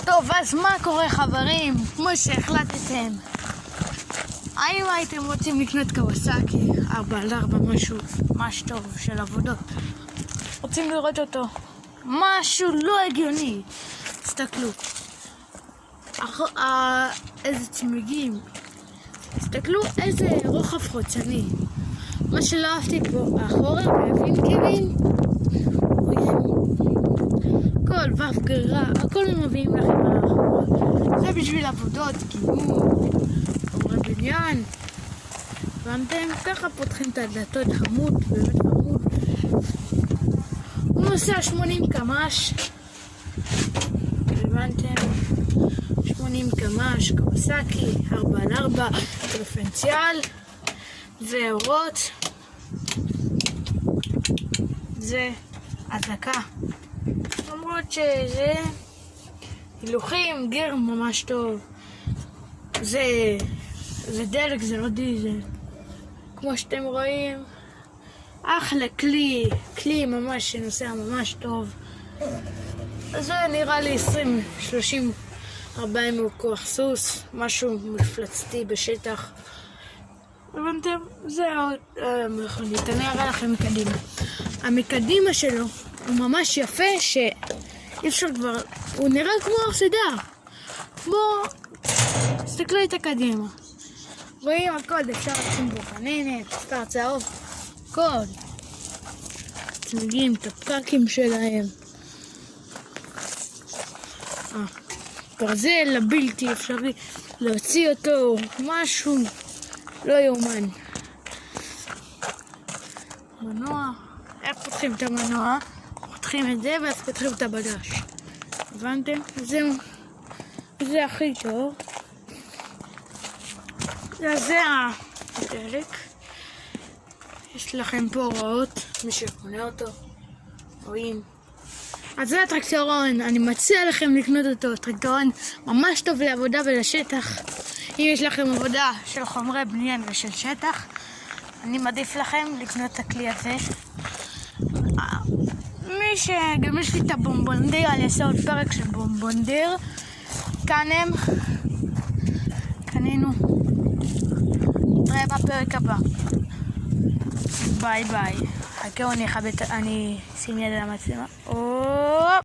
טוב, אז מה קורה חברים? כמו שהחלטתם, האם הייתם רוצים לקנות קוואסקי 4x4, משהו טוב של עבודות? רוצים לראות אותו? משהו לא הגיוני. תסתכלו, איזה צמיגים, תסתכלו איזה רוחב חוצני. מה שלא אהבתי פה אחורה, מבין קווין? כל ואף גרה, הכל מביאים לכם מאחורה. זה בשביל עבודות, עוברי בניין. הבנתם? ככה פותחים את הדלתות, חמוד, באמת חמוד. הוא נוסע 80 קמ"ש. הבנתם? 80 קמ"ש, קוואסקי, 4x4, דיפרנציאל, ואורות. זה הדלקה. למרות שזה הילוכים, גיר ממש טוב. זה דלק, זה לא דיזל. כמו שאתם רואים, אחלה כלי ממש שנוסע ממש טוב. אז זה נראה לי 20-30-40 כוח סוס, משהו מפלצתי בשטח. הבנתם? זה המכונית. אני אראה לכם מקדימה. המקדימה שלו הוא ממש יפה, שאי אפשר כבר, הוא נראה כמו ארסדר. תסתכלו את הקדימה. רואים הכל, אפשר לשים בו כננת, סטר צהוב, הכל. צמיגים, את הפקקים שלהם. ברזל הבלתי אפשרי להוציא אותו, משהו לא יאומן. מנוע, איך פותחים את המנוע? פותחים את זה ואז פותחים את הבגש. הבנתם? זה הכי טוב. זה הדלק. יש לכם פה הוראות, מי שקונה אותו, רואים. אז זה הטרקטורון, אני מציע לכם לקנות אותו. טרקטורון ממש טוב לעבודה ולשטח. אם יש לכם עבודה של חומרי בניין ושל שטח, אני מעדיף לכם לקנות את הכלי הזה. מי שגם יש לי את הבומבונדיר, אני אעשה עוד פרק של בומבונדיר. קנינו. נראה בפרק הבא. ביי ביי. חכה, אני אשים יד על המצלמה.